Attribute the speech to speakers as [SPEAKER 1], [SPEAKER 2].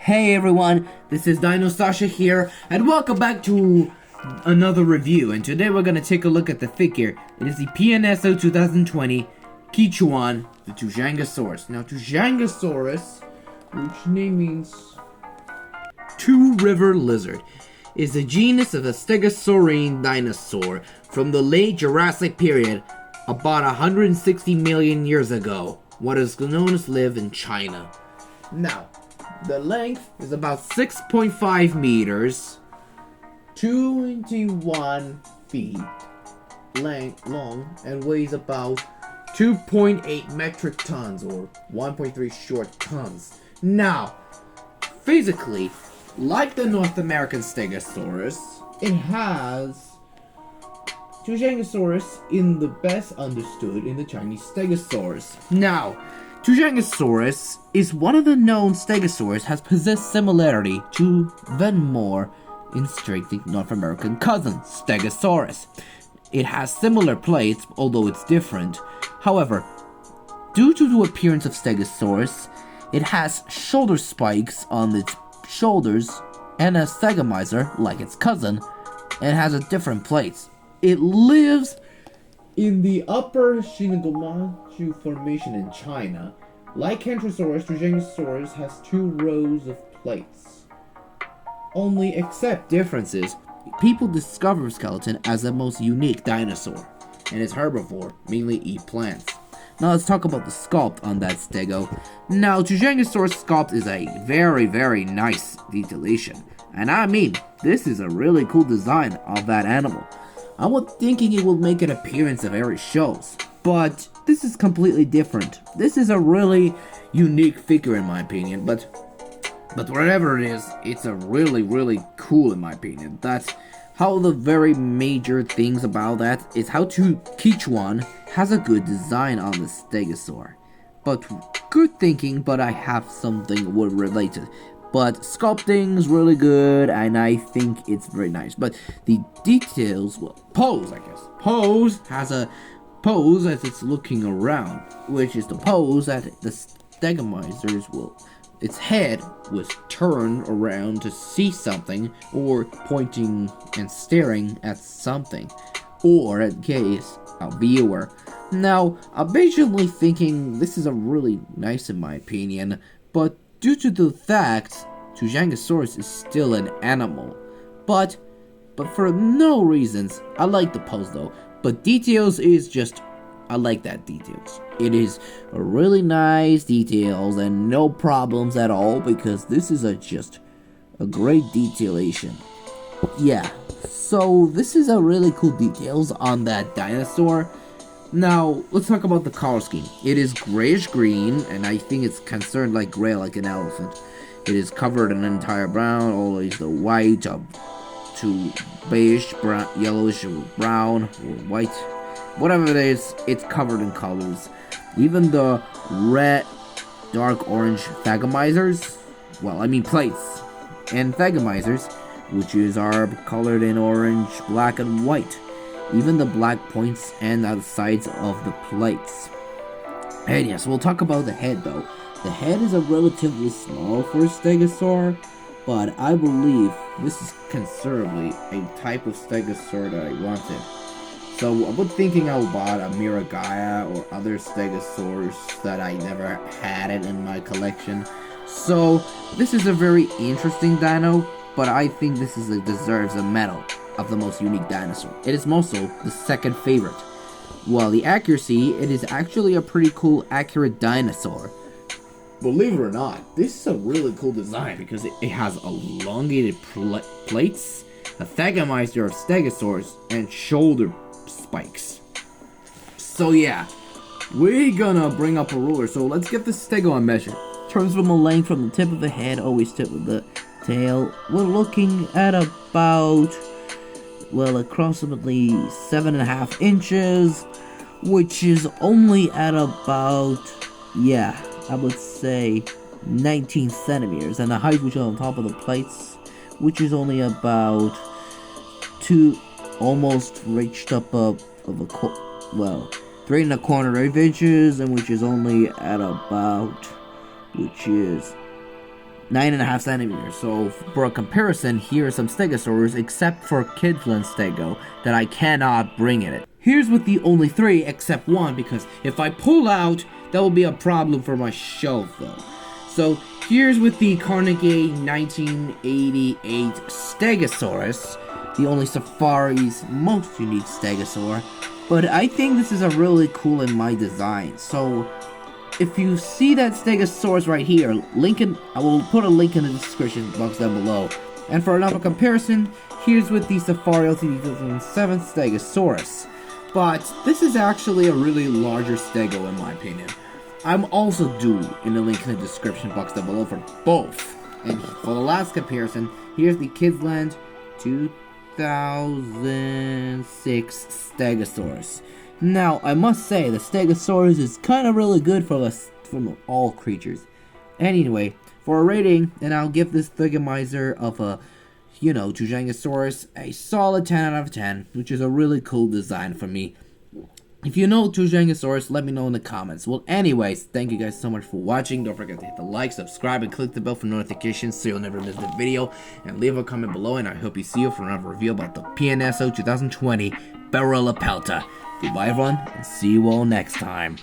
[SPEAKER 1] Hey everyone, this is DinoSasha here, and welcome back to another review. And today we're gonna take a look at the figure. It is the PNSO 2020 Qichuan, the Tuojiangosaurus. Now, Tuojiangosaurus, which name means two-river lizard, is a genus of a stegosaurine dinosaur from the late Jurassic period, about 160 million years ago. What is known as live in China. Now, the length is about 6.5 meters, 21 feet long, and weighs about 2.8 metric tons or 1.3 short tons. Now, physically, like the North American Stegosaurus, it has Tuojiangosaurus in the best understood in the Chinese Stegosaurus. Now, Tuojiangosaurus is one of the known stegosaurs has possessed similarity to then more in strength North American cousin, Stegosaurus. It has similar plates, although it's different. However, due to the appearance of Stegosaurus, it has shoulder spikes on its shoulders and a stegomizer, like its cousin, and has a different plates. It lives in the upper Shinigamachu Formation in China. Like Kentrosaurus, Tuojiangosaurus has two rows of plates. Only except differences, people discover skeleton as the most unique dinosaur, and it's herbivore, mainly eat plants. Now let's talk about the sculpt on that stego. Now, Tuojiangosaurus sculpt is a very, very nice detailation. And I mean, this is a really cool design of that animal. I was thinking it would make an appearance at every shows, but this is completely different. This is a really unique figure in my opinion, but whatever it is, it's a really, really cool in my opinion. That's how the very major things about that is how Qichuan has a good design on the stegosaur. But good thinking, but I have something would relate to. But sculpting is really good, and I think it's very nice. But the details, well, pose, I guess. Pose has a pose as it's looking around, which is the pose that the stegomizers will, its head was turned around to see something, or pointing and staring at something, or in case, a viewer. Now, I'm basically thinking this is a really nice in my opinion, but due to the fact Tuojiangosaurus is still an animal, but for no reasons. I like the pose though, but details is just, I like that details. It is a really nice details and no problems at all, because this is just a great detailation. Yeah, so this is a really cool details on that dinosaur. Now, let's talk about the color scheme. It is grayish green, and I think it's concerned like gray like an elephant. It is covered in entire brown, always the white up to beige, brown, yellowish, or brown, or white. Whatever it is, it's covered in colors. Even the red, dark orange thagomizers, well, I mean plates, and thagomizers, which are colored in orange, black, and white. Even the black points and the sides of the plates. And yes, we'll talk about the head though. The head is a relatively small for a stegosaur, but I believe this is considerably a type of stegosaur that I wanted. So I was thinking I would buy a Miragaya or other stegosaurs that I never had it in my collection. So this is a very interesting dino, but I think this is deserves a medal of the most unique dinosaur. It is also the second favorite. While the accuracy, it is actually a pretty cool accurate dinosaur. Believe it or not, this is a really cool design because it has elongated plates, a thagomizer of stegosaurs, and shoulder spikes. So yeah, we're gonna bring up a ruler, so let's get the stego on measure. Terms from a length from the tip of the head, always tip of the tail, we're looking at about, well, approximately 7.5 inches, which is only at about, yeah, I would say 19 centimeters, and the height which is on top of the plates, which is only about almost reached up of a 3.25 inches, and which is only at about, which is 9.5 centimeters. So for a comparison, here are some Stegosaurus, except for Qichuan Stego, that I cannot bring in it. Here's with the only 3, except 1, because if I pull out, that will be a problem for my shelf though. So here's with the Carnegie 1988 Stegosaurus, the only Safari's most unique Stegosaur. But I think this is a really cool in my design. So if you see that Stegosaurus right here, I will put a link in the description box down below. And for another comparison, here's with the Safari LTD 2007 Stegosaurus. But this is actually a really larger Stego in my opinion. I'm also due in the link in the description box down below for both. And for the last comparison, here's the Qichuan 2006 Stegosaurus. Now, I must say, the Stegosaurus is kind of really good for all creatures. Anyway, for a rating, and I'll give this Thigamizer of a, Tuojiangosaurus a solid 10 out of 10, which is a really cool design for me. If you know Tuojiangosaurus, let me know in the comments. Well, anyways, thank you guys so much for watching. Don't forget to hit the like, subscribe, and click the bell for notifications so you'll never miss the video. And leave a comment below, and I hope you see you for another review about the PNSO 2020 Barilla Pelta. Goodbye everyone, and see you all next time.